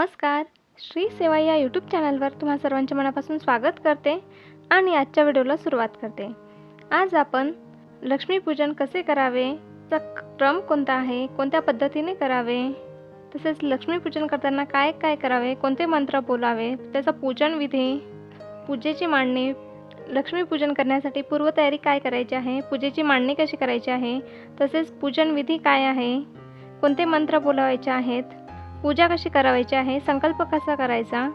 नमस्कार. श्री सेवा या यूट्यूब चॅनलवर तुम्हा सर्वांचे मनापासून स्वागत करते आणि आजच्या व्हिडिओला सुरुवात करते. आज आपण लक्ष्मीपूजन कसे करावे, त्याचा क्रम कोणता आहे, कोणत्या पद्धतीने करावे, तसेच लक्ष्मीपूजन करताना काय काय करावे, कोणते मंत्र बोलावे, त्याचा पूजन विधी, पूजेची मांडणी, लक्ष्मीपूजन करण्यासाठी पूर्वतयारी काय करायची आहे, पूजेची मांडणी कशी करायची आहे, तसेच पूजन विधी काय आहे, कोणते मंत्र बोलावायचे आहेत, पूजा कशी करायची आहे, संकल्प कसा करायचा,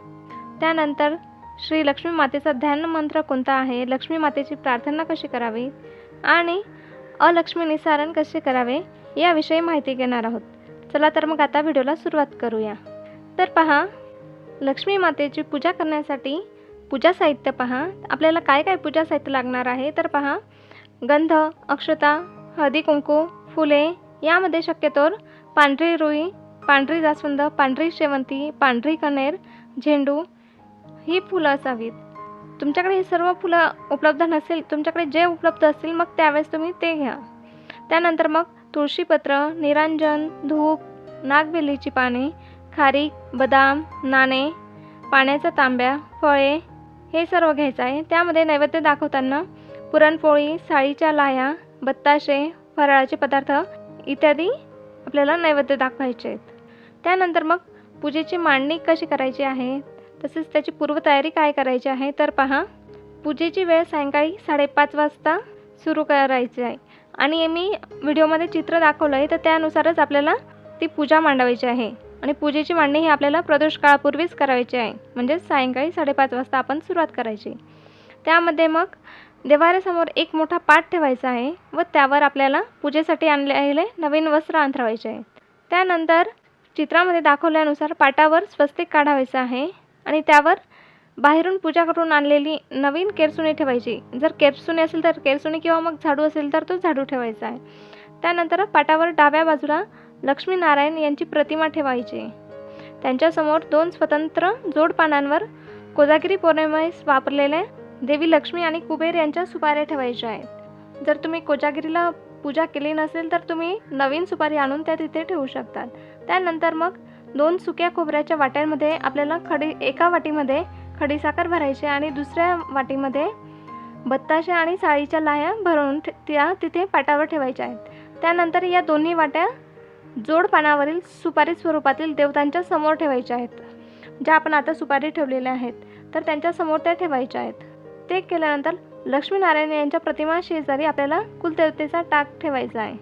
त्यानंतर श्री लक्ष्मी मातेचा ध्यान मंत्र कोणता आहे, लक्ष्मी मातेची प्रार्थना कशी करावी आणि अलक्ष्मी निसारण कसे करावे याविषयी माहिती घेणार आहोत. चला तर मग आता व्हिडिओला सुरुवात करूया. तर पहा, लक्ष्मी मातेची पूजा करण्यासाठी पूजा साहित्य पहा. आपल्याला काय काय पूजा साहित्य लागणार आहे तर पहा, गंध, अक्षता, हळदी कुंकू, फुले, यामध्ये शक्यतोवर पांढरी रुई, पांढरी जास्वंद, पांढरी शेवंती, पांढरी कण्हेर, झेंडू ही फुलं असावीत. तुमच्याकडे ही सर्व फुलं उपलब्ध नसेल, तुमच्याकडे जे उपलब्ध असतील मग त्यावेळेस तुम्ही ते घ्या. त्यानंतर मग तुळशीपत्र, निरांजन, धूप, नागवेलीची पाने, खारीक, बदाम, नाणे, पाण्याचा तांब्या, फळे हे सर्व घ्यायचं आहे. त्यामध्ये नैवेद्य दाखवताना पुरणपोळी, साळीच्या लाह्या, बत्ताशे, फराळाचे पदार्थ इत्यादी आपल्याला नैवेद्य दाखवायचे आहेत. त्यानंतर मग पूजेची मांडणी कशी करायची आहे, तसेच त्याची पूर्वतयारी काय करायची आहे तर पहा, पूजेची वेळ सायंकाळी 5:30 वाजता सुरू करायची आहे आणि मी व्हिडिओमध्ये चित्र दाखवलं आहे तर त्यानुसारच आपल्याला ती पूजा मांडावायची आहे आणि पूजेची मांडणी ही आपल्याला प्रदोष काळापूर्वीच करायची आहे, म्हणजे सायंकाळी 5:30 वाजता आपण सुरुवात करायची. त्यामध्ये मग देवाऱ्यासमोर एक मोठा पाट ठेवायचा आहे व त्यावर आपल्याला पूजेसाठी आणलेले नवीन वस्त्र अंथरावायचे आहे. त्यानंतर चित्रामध्ये दाखवल्यानुसार पाटावर स्वस्तिक काढावायचं आहे आणि त्यावर बाहेरून पूजा करून आणलेली नवीन केरसुणी ठेवायची. जर केरसुणी असेल तर केरसुणी किंवा मग झाडू असेल तर तो झाडू ठेवायचा आहे. त्यानंतर पाटावर डाव्या बाजूला लक्ष्मीनारायण यांची प्रतिमा ठेवायची. त्यांच्यासमोर 2 स्वतंत्र जोड पानांवर कोजागिरी पौर्णिमेस वापरलेल्या देवी लक्ष्मी आणि कुबेर यांच्या सुपाऱ्या ठेवायच्या आहेत. जर तुम्ही कोजागिरीला पूजा केली नसेल तर तुम्ही नवीन सुपारी आणून त्या तिथे ठेवू शकतात. त्यानंतर मग 2 सुक्या खोबऱ्याच्या वाट्यांमध्ये आपल्याला एका वाटीमध्ये खडीसाखर भरायची आणि दुसऱ्या वाटीमध्ये बत्ताशे आणि साळीच्या लाह्या भरून त्या तिथे पाटावर ठेवायच्या आहेत. त्यानंतर या दोन्ही वाट्या जोड पानावरील सुपारी स्वरूपातील देवतांच्या समोर ठेवायच्या आहेत. ज्या आपण आता सुपारी ठेवलेल्या आहेत तर त्यांच्या समोर त्या ठेवायच्या आहेत. ते केल्यानंतर लक्ष्मीनारायण यांच्या प्रतिमा शेजारी आपल्याला कुलदेवतेचा टाक ठेवायचा आहे.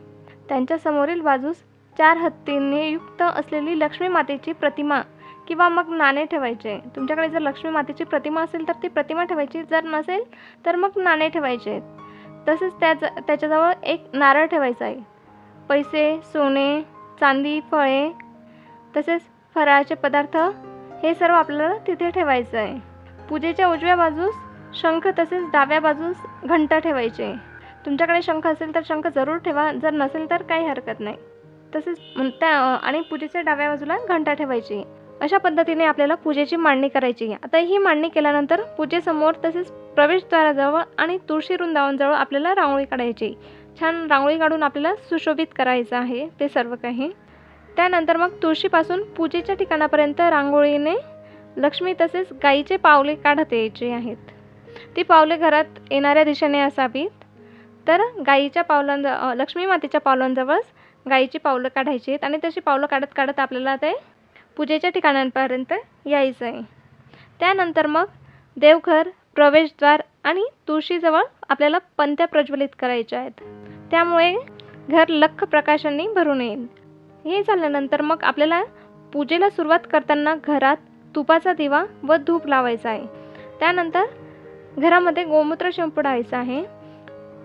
त्यांच्या समोरील बाजूस 4 हत्तींनी युक्त असलेली लक्ष्मी मातेची प्रतिमा किंवा मग नाणे ठेवायचे. तुमच्याकडे जर लक्ष्मी मातेची प्रतिमा असेल तर ती प्रतिमा ठेवायची, जर नसेल तर मग नाणे ठेवायचे आहेत. तसेच त्याच्याजवळ एक नारळ ठेवायचा आहे. पैसे, सोने, चांदी, फळे तसेच फराळाचे पदार्थ हे सर्व आपल्याला तिथे ठेवायचं आहे. पूजेच्या उजव्या बाजूस शंख तसेच डाव्या बाजूस घंटा ठेवायचे. तुमच्याकडे शंख असेल तर शंख जरूर ठेवा, जर नसेल तर काही हरकत नाही. तसेच आणि पूजेच्या डाव्या बाजूला घंटा ठेवायची. अशा पद्धतीने आपल्याला पूजेची मांडणी करायची. आता ही मांडणी केल्यानंतर पूजेसमोर तसेच प्रवेशद्वाराजवळ आणि तुळशी वृंदावनजवळ आपल्याला रांगोळी काढायची. छान रांगोळी काढून आपल्याला सुशोभित करायचं आहे ते सर्व काही. त्यानंतर मग तुळशीपासून पूजेच्या ठिकाणापर्यंत रांगोळीने लक्ष्मी तसेच गाईचे पावले काढत यायची आहेत. ती पावले घरात येणाऱ्या दिशेने असावीत. तर गाईच्या लक्ष्मी मातेच्या पावलांजवळच गाईची पावलं काढायची आहेत आणि तशी पावलं काढत काढत आपल्याला ते पूजेच्या ठिकाणांपर्यंत यायचं आहे. त्यानंतर मग देवघर, प्रवेशद्वार आणि तुळशीजवळ आपल्याला पंत्या प्रज्वलित करायच्या आहेत. त्यामुळे घर लख्ख प्रकाशांनी भरून येईल. हे झाल्यानंतर मग आपल्याला पूजेला सुरुवात करताना घरात तुपाचा दिवा व धूप लावायचा आहे. त्यानंतर घरामध्ये गोमूत्र शिंपडायचं आहे.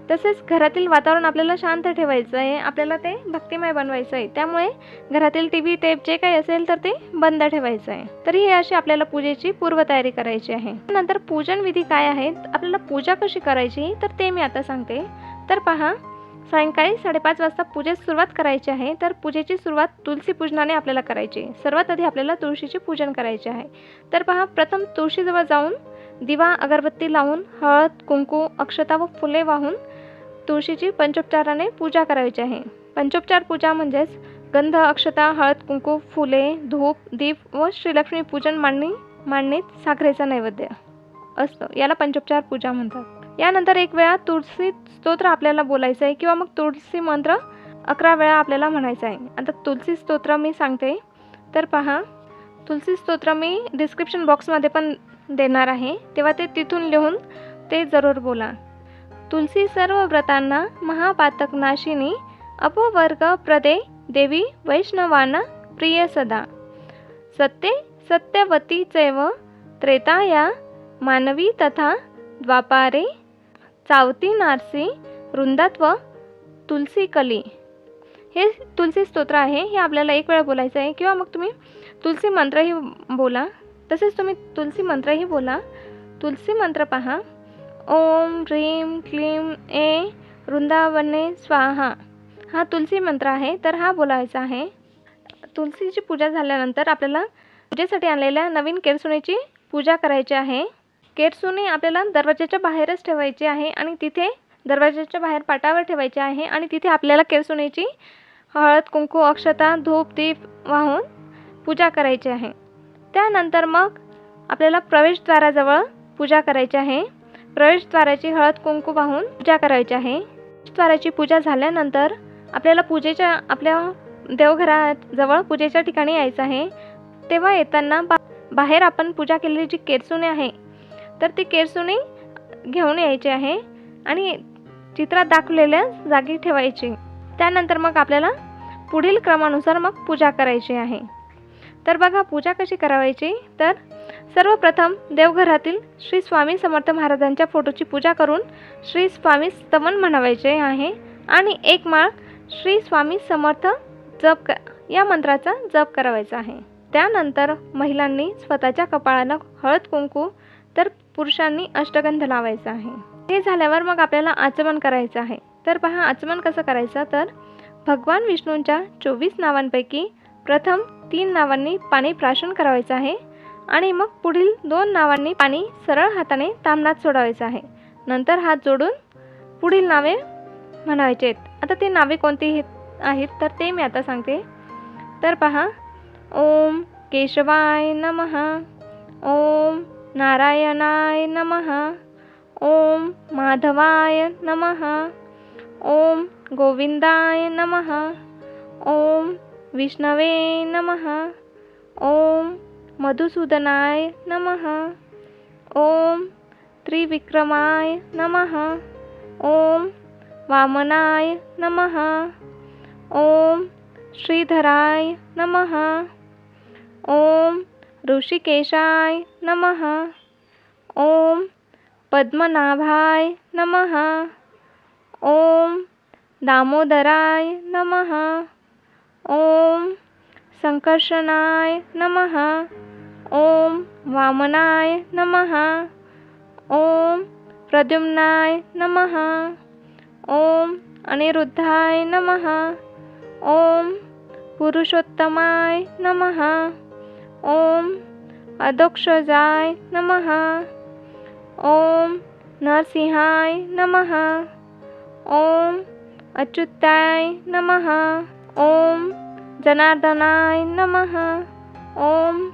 तसेच घरातील वातावरण आपल्याला शांत ठेवायचं आहे. आपल्याला ते भक्तिमय बनवायचं आहे. त्यामुळे घरातील टीव्ही, टेप जे काही असेल तर ते बंद ठेवायचं आहे. तर ही अशी आपल्याला पूजेची पूर्वतयारी करायची आहे. नंतर पूजन विधी काय आहेत, आपल्याला पूजा कशी करायची तर ते मी आता सांगते. तर पहा, सायंकाळी 5:30 वाजता पूजेस सुरुवात करायची आहे. तर पूजेची सुरुवात तुळशी पूजनाने आपल्याला करायची. सर्वात आधी आपल्याला तुळशीचे पूजन करायचे आहे. तर पहा, प्रथम तुळशीजवळ जाऊन दिवा, अगरबत्ती लावून हळद, कुंकू, अक्षता व फुले वाहून तुळशीची पंचोपचाराने पूजा करायची आहे. पंचोपचार पूजा म्हणजेच गंध, अक्षता, हळद, कुंकू, फुले, धूप, दीप व श्रीलक्ष्मी पूजन मांडणीत साखरेचा नैवेद्य असतं. याला पंचोपचार पूजा म्हणतात. यानंतर एक वेळा तुळशी स्तोत्र आपल्याला बोलायचं आहे किंवा मग तुळशी मंत्र 11 वेळा आपल्याला म्हणायचा आहे. आता तुलसी स्तोत्र मी सांगते, तर पहा, तुलसी स्तोत्र मी डिस्क्रिप्शन बॉक्समध्ये पण देणार आहे, तेव्हा ते तिथून लिहून ते जरूर बोला. तुलसी सर्व व्रतांना महापातक नाशिनी, अपवर्ग प्रदे देवी वैष्णवांना प्रिय सदा. सत्ये सत्यवती चैव त्रेताया मानवी तथा द्वापारे चावती नारसी वृंदात्व तुलसी कली. हे तुलसी स्तोत्र आहे. हे आपल्याला एक वेळा बोलायचं आहे किंवा मग तुम्ही तुलसी मंत्रही बोला. तसेच तुम्ही तुलसी मंत्रही बोला. तुलसी मंत्र पहा, ओम ह्रीं क्लीं ए वृंदावने स्वाहा. हा तुलसी मंत्र आहे, तर हा बोलायचा आहे. तुलसीची पूजा झाल्यानंतर आपल्याला पूजेसाठी आणलेल्या नवीन केरसुणीची पूजा करायची आहे. केरसुणी आपल्याला दरवाजाच्या बाहेरच ठेवायची आहे आणि तिथे दरवाजाच्या बाहेर पाटावर ठेवायची आहे आणि तिथे आपल्याला केरसुणीची हळद, कुंकू, अक्षता, धूप, दीप वाहून पूजा करायची आहे. त्यानंतर मग आपल्याला प्रवेशद्वाराजवळ पूजा करायची आहे. प्रवेशद्वाराची हळद, कुंकू वाहून पूजा करायची आहे. प्रवेशद्वाराची पूजा झाल्यानंतर आपल्याला आपल्या देवघराजवळ पूजेच्या ठिकाणी यायचं आहे. तेव्हा येताना बाहेर आपण पूजा केलेली जी केरसुणी आहे, तर ती केरसुणी घेऊन यायची आहे आणि चित्रात दाखवलेल्या जागी ठेवायची. त्यानंतर मग आपल्याला पुढील क्रमानुसार मग पूजा करायची आहे. तर बघा पूजा कशी करायची. तर सर्वप्रथम देवघरातील श्री स्वामी समर्थ महाराजांच्या फोटोची पूजा करून श्री स्वामी स्तवन म्हणायचे आहे आणि एक माळ श्री स्वामी समर्थ या मंत्राचा जप करायचा आहे. त्यानंतर महिलांनी स्वतःच्या कपाळाला हळद, कुंकू, तर पुरुषांनी अष्टगंध लावायचा आहे. हे झाल्यावर मग आपल्याला आचमन करायचं आहे. तर पहा आचमन कसं करायचं. तर भगवान विष्णूंच्या 24 नावांपैकी प्रथम 3 नावांनी पाणी प्राशन करायचं आहे आणि मग पुढील 2 नावांनी पाणी सरळ हाताने ताम्हणात सोडायचं आहे. नंतर हात जोडून पुढील नावे म्हणायचे आहेत. आता ते नावे कोणती आहेत तर ते मी आता सांगते. तर पहा, ओम केशवाय नमः, ओम नारायणाय नमः, ओम माधवाय नमः, ओम गोविंदाय नमः, ओम विष्णवे नमः, ओम मधुसूदनाय नमः, ओम त्रिविक्रमाय नमः, ओम वामनाय नमः, ओम श्रीधराय नमः, ओम ऋषिकेशाय नमः, ओम पद्मनाभाय नमः, ओम दामोदराय नमः, ओम संकर्षणाय नमः, ओम वामनाय नमः, ओम प्रद्युम्नाय नमः, ओम अनिरुद्धाय नमः, ओम पुरुषोत्तमाय नमः, ओम अदोक्षजाय नमः, ओम नरसिंहाय नमः, ओम अच्युताय नमः, ओम जनार्दनाय नमः, ओम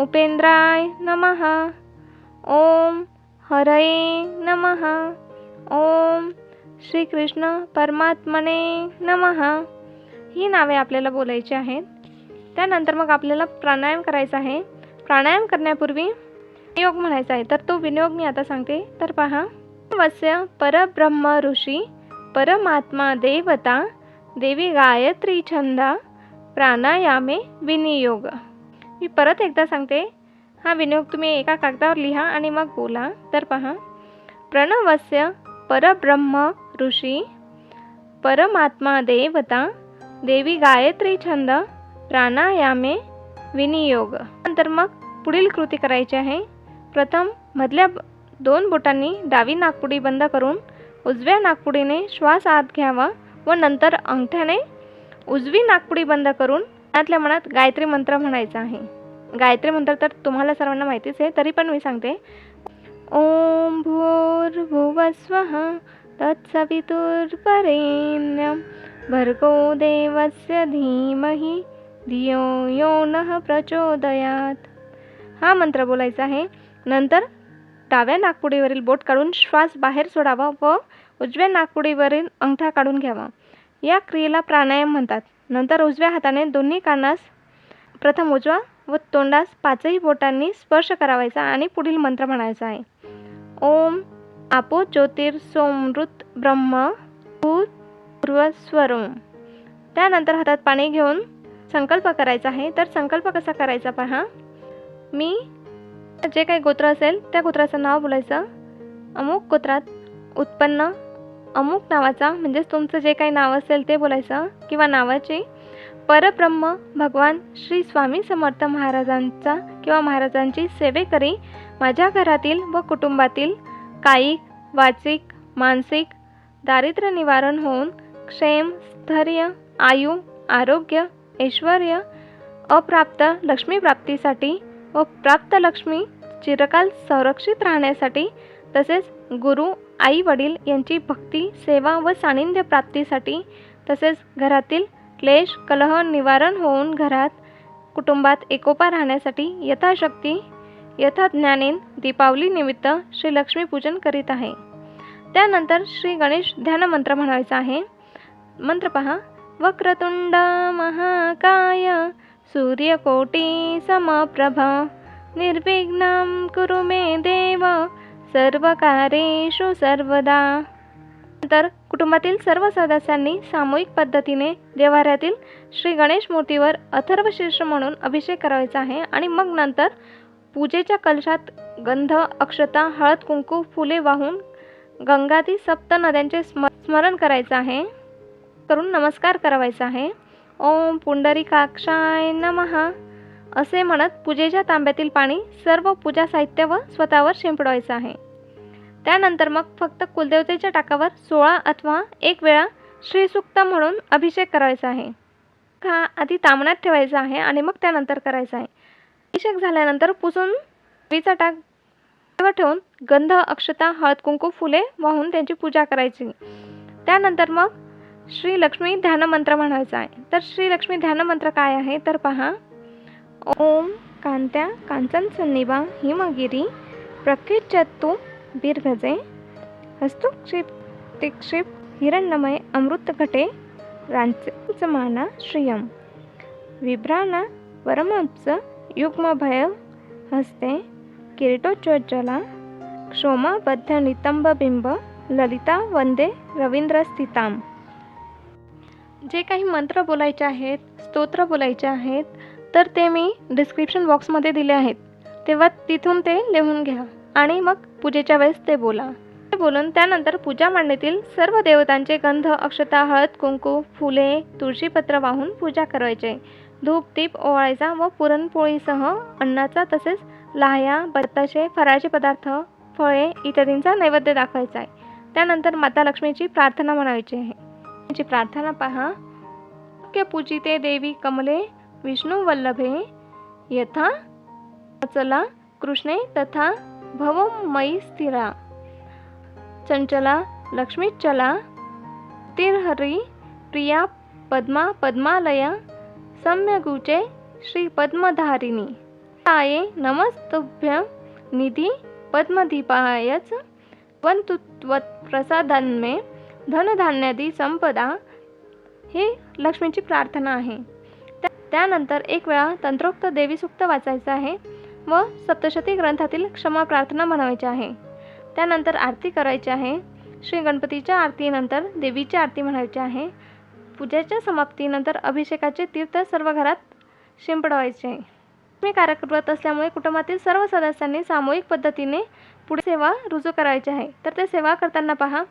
उपेंद्राय नमः, ओम हरये नमः, ओम श्रीकृष्ण परमात्मने नमः. ही नावे आपल्याला बोलायची आहेत. त्यानंतर मग आपल्याला प्राणायाम करायचा आहे. प्राणायाम करण्यापूर्वी विनियोग म्हणायचा आहे. तर तो विनियोग मी आता सांगते. तर पहा, वस्य परब्रह्म ऋषी परमात्मा देवता देवी गायत्री छंदा प्राणायामे विनियोग. मी परत एकदा सांगते. हा विनियोग तुम्ही एका कागदावर लिहा आणि मग बोला. तर पहा, प्रणवस्य परब्रह्म ऋषी परमात्मा देवता देवी गायत्री छंद प्राणायामे विनियोग. नंतर मग पुढील कृती करायची आहे. प्रथम मधल्या 2 बोटांनी डावी नाकपुडी बंद करून उजव्या नाकपुडीने श्वास आत घ्यावा व नंतर अंगठ्याने उजवी नाकपुडी बंद करून मनातल्या मनात गायत्री मंत्र म्हणायचा आहे. गायत्री मंत्र तर तुम्हाला सर्वांना माहितीच आहे, तरी पण मी सांगते. ओम भूर्भुवस्वः तत्सवितुर्वरेण्यं भर्गो देवस्य धीमहि धियो यो नः प्रचोदयात. हा मंत्र बोलायचा आहे. नंतर डाव्या नाकपुडीवरील बोट काढून श्वास बाहेर सोडावा व उजव्या नाकपुडीवरील अंगठा काढून घ्यावा. या क्रियेला प्राणायाम म्हणतात. नंतर उजव्या हाताने दोन्ही कानास प्रथम उजवा व तोंडास पाचही बोटांनी स्पर्श करावायचा आणि पुढील मंत्र म्हणायचा आहे. ओम आपो ज्योतिर् सोमृत ब्रह्म पूर्वस्वरोम. त्यानंतर हातात पाणी घेऊन संकल्प करायचा आहे. तर संकल्प कसा करायचा पहा. मी जे काही गोत्र असेल त्या गोत्राचं नाव बोलायचं. अमुक गोत्रात उत्पन्न अमुक नावाचा, म्हणजेच तुमचं जे काही नाव असेल ते बोलायचं किंवा नावाची. परब्रह्म भगवान श्री स्वामी समर्थ महाराजांचा किंवा महाराजांची सेवेकरी माझ्या घरातील व कुटुंबातील कायिक वाचिक मानसिक दारिद्र्य निवारण होऊन क्षेम स्थैर्य आयु आरोग्य ऐश्वर्य अप्राप्त लक्ष्मी प्राप्तीसाठी व प्राप्त लक्ष्मी चिरकाल संरक्षित राहण्यासाठी तसेच गुरु आई वडील यांची भक्ती सेवा व सानिध्य प्राप्तीसाठी तसेच घरातील क्लेश कलह निवारण होऊन घरात कुटुंबात एकोपा राहण्यासाठी यथाशक्ती यथाज्ञानेन दीपावली निमित्त श्री लक्ष्मी पूजन करीत आहे. त्यानंतर श्री गणेश ध्यान मंत्र म्हणायचा आहे. मंत्र पहा. वक्रतुंड महाकाय सूर्यकोटी समप्रभ निर्विघ्नं कुरु मे देव सर्वकार्येषु सर्वदा. नंतर कुटुंबातील सर्व सदस्यांनी सामूहिक पद्धतीने देवाऱ्यातील श्री गणेश मूर्तीवर अथर्वशीर्ष म्हणून अभिषेक करायचा आहे आणि मग नंतर पूजेच्या कलशात गंध अक्षता हळद कुंकू फुले वाहून गंगादी सप्त नद्यांचे स्मरण करायचं आहे. करून नमस्कार करावायचा आहे. ओम पुंडरीकाक्षाय नमः असे म्हणत पूजेच्या तांब्यातील पाणी सर्व पूजा साहित्य व स्वतःवर शिंपडवायचं आहे. त्यानंतर मग फक्त कुलदेवतेच्या टाकावर 16 अथवा 1 वेळा श्रीसूक्त म्हणून अभिषेक करायचा आहे. हा आधी तामणात ठेवायचा आहे आणि मग त्यानंतर करायचा आहे. अभिषेक झाल्यानंतर पुसून देवीचा टाक ठेवून गंध अक्षता हळद कुंकू फुले वाहून त्यांची पूजा करायची. त्यानंतर मग श्री लक्ष्मी ध्यान मंत्र म्हणायचा आहे. तर श्री लक्ष्मी ध्यान मंत्र काय आहे तर पहा. ओम कांत्या कांचन सन्निभा हिमगिरी प्रकृत्यतु बिरभजे हस्तुक्षिप तिक्षिप हिरण्यमय अमृत घटे रांचमाना श्रियम विभ्राना परमप्स युग्मभय हस्ते किरीटोज्ज्वला क्षोमाबद्ध नितंबबिंब ललिता वंदे रवींद्रस्थिताम. जे काही मंत्र बोलायचे आहेत स्तोत्र बोलायचे आहेत तर ते मी डिस्क्रिप्शन बॉक्समध्ये दिले आहेत. तेव्हा तिथून ते लिहून घ्या आणि मग पूजेच्या वेळेस ते बोला. ते बोलून त्यानंतर पूजा मांडणीतील सर्व देवतांचे गंध अक्षता हळद कुंकू फुले तुळशीपत्र वाहून पूजा करायचे. धूप दीप ओवाळायचा व पुरणपोळीसह अन्नाचा तसेच लाह्या बताशे फराळाचे पदार्थ फळे इत्यादींचा नैवेद्य दाखवायचा आहे. त्यानंतर माता लक्ष्मीची प्रार्थना म्हणायची आहे. त्याची प्रार्थना पहा. पूजिते देवी कमले विष्णू वल्लभे यथा चला कृष्णे तथा भवमयी स्थिरा चंचला लक्ष्मीचला तिरहरी प्रिया पद्मा पद्मालया सम्यगुचे श्री पद्मधारिणी आये नमस्तुभ्यं निधी पद्मदीपायच वंतुत्वत्प्रसादान्मे धनधान्यादी संपदा. ही लक्ष्मीची प्रार्थना आहे. त्यानंतर 1 वेळा तंत्रोक्त देवी सूक्त वाचायचं आहे व सप्तशती ग्रंथातील क्षमा प्रार्थना म्हणायची आहे. त्यानंतर आरती करायची आहे. श्री गणपतीच्या आरतीनंतर देवीची आरती म्हणायची आहे. पूजेच्या समाप्तीनंतर अभिषेकाचे तीर्थ सर्व घरात शिंपडवायचे आहे. लक्ष्मी कार्यक्रम असल्यामुळे कुटुंबातील सर्व सदस्यांनी सामूहिक पद्धतीने पुढे सेवा रुजू करायची आहे. तर ते सेवा करताना पहा.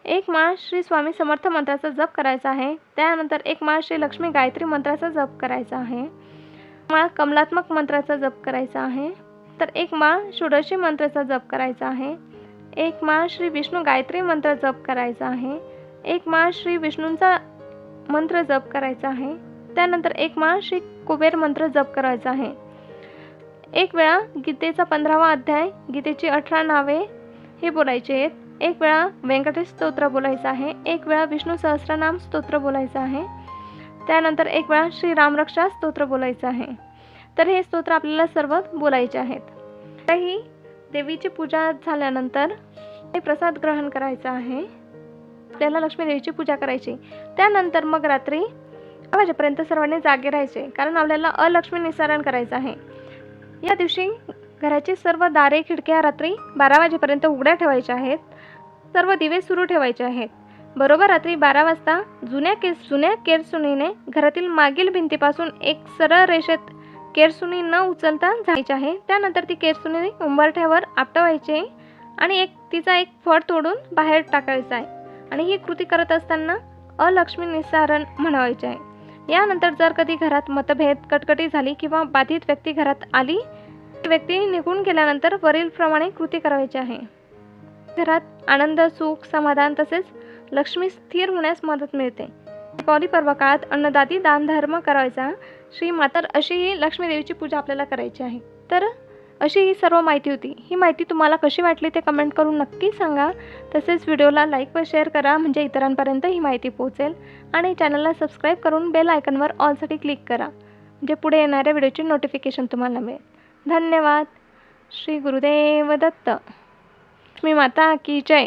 1 माळ श्री स्वामी समर्थ मंत्राचा जप करायचा आहे. त्यानंतर 1 माळ श्री लक्ष्मी गायत्री मंत्राचा जप करायचा आहे. 1 माळ कमलात्मक मंत्राचा जप करायचा आहे. तर 1 माळ षोडशी मंत्राचा जप करायचा आहे. 1 माळ श्री विष्णू गायत्री मंत्र जप करायचा आहे. 1 माळ श्री विष्णूंचा मंत्र जप करायचा आहे. त्यानंतर 1 माळ श्री कुबेर मंत्र जप करायचा आहे. 1 वेळा गीतेचा 15वा अध्याय गीतेची 18 नावे हे बोलायचे आहेत. एक वेळा व्यंकटेश स्तोत्र बोलायचं आहे, एक वेळा विष्णू सहस्रनाम स्तोत्र बोलायचं आहे, त्यानंतर एक वेळा श्री रामरक्षा स्तोत्र बोलायचं आहे. तर हे स्तोत्र आपल्याला सर्व बोलायचे आहेत. तर ही देवीची पूजा झाल्यानंतर प्रसाद ग्रहण करायचा आहे. आपल्याला लक्ष्मी देवीची पूजा करायची. त्यानंतर मग रात्री 12 वाजेपर्यंत सर्वांनी जागे राहायचे, कारण आपल्याला अलक्ष्मी निस्सारण करायचं आहे. या दिवशी घराची सर्व दारे खिडक्या रात्री 12 वाजेपर्यंत उघड्या ठेवायच्या आहेत. सर्व दिवे सुरू ठेवायचे आहेत. बरोबर रात्री 12 वाजता जुन्या केरसुणीने घरातील मागील भिंतीपासून एक सरळ रेषेत केरसुणी न उचलता जायची आहे. त्यानंतर ती केरसुणी उंबरठ्यावर आपटवायची आणि तिचा एक फळ तोडून बाहेर टाकायचा आहे. आणि ही कृती करत असताना अलक्ष्मी निस्सारण म्हणायचे आहे. यानंतर जर कधी घरात मतभेद, कटकटी झाली किंवा बाधित व्यक्ती घरात आली, व्यक्ती निघून गेल्यानंतर वरील प्रमाणे कृती करायची आहे. घरात आनंद, सुख, समाधान तसेच लक्ष्मी स्थिर होण्यास मदत मिळते. दीपावली पर्व काळात अन्नदाती दानधर्म करायचा. श्री मातर अशी ही लक्ष्मी देवीची पूजा आपल्याला करायची आहे. तर अशी ही सर्व माहिती होती. ही माहिती तुम्हाला कशी वाटली ते कमेंट करून नक्की सांगा. तसेच व्हिडिओला लाईक व शेअर करा, म्हणजे इतरांपर्यंत ही माहिती पोहोचेल. आणि चॅनलला सबस्क्राईब करून बेल आयकॉनवर ऑलसाठी क्लिक करा, म्हणजे पुढे येणाऱ्या व्हिडिओची नोटिफिकेशन तुम्हाला मिळेल. धन्यवाद. श्री गुरुदेव दत्त. लक्ष्मी माता की जय.